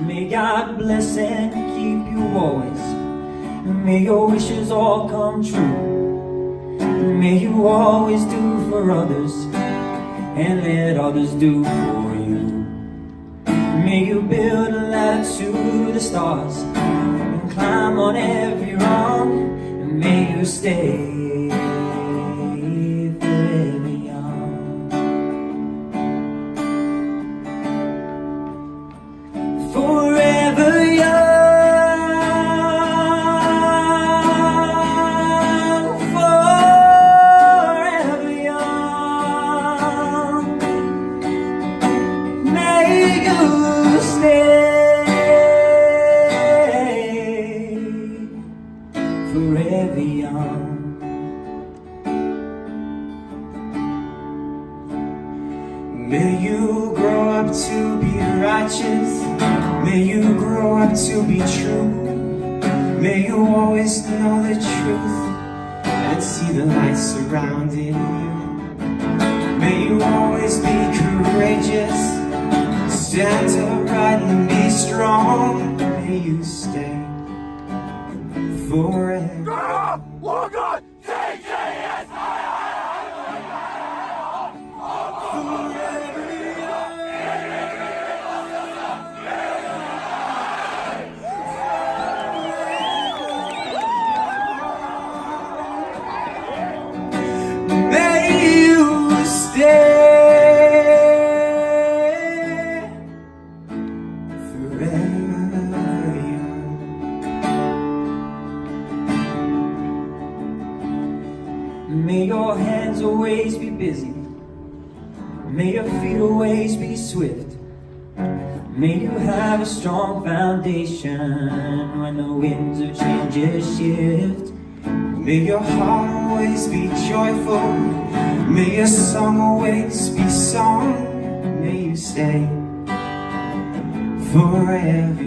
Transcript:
May God bless and keep you always. May your wishes all come true. May you always do for others and let others do for you. May you build a ladder to the stars and climb on every rung, and may you stay forever young. Forever young, forever young. May you stay forever young. May you grow up to be righteous. May you grow up to be true. May you always know the truth and see the light surrounding you. May you always be courageous, stand upright and be strong. May you stay forever. May you stay forever young. May your hands always be busy. May your feet always be swift. May you have a strong foundation when the winds of change shift. May your heart always be joyful. May your song always be sung. May you stay forever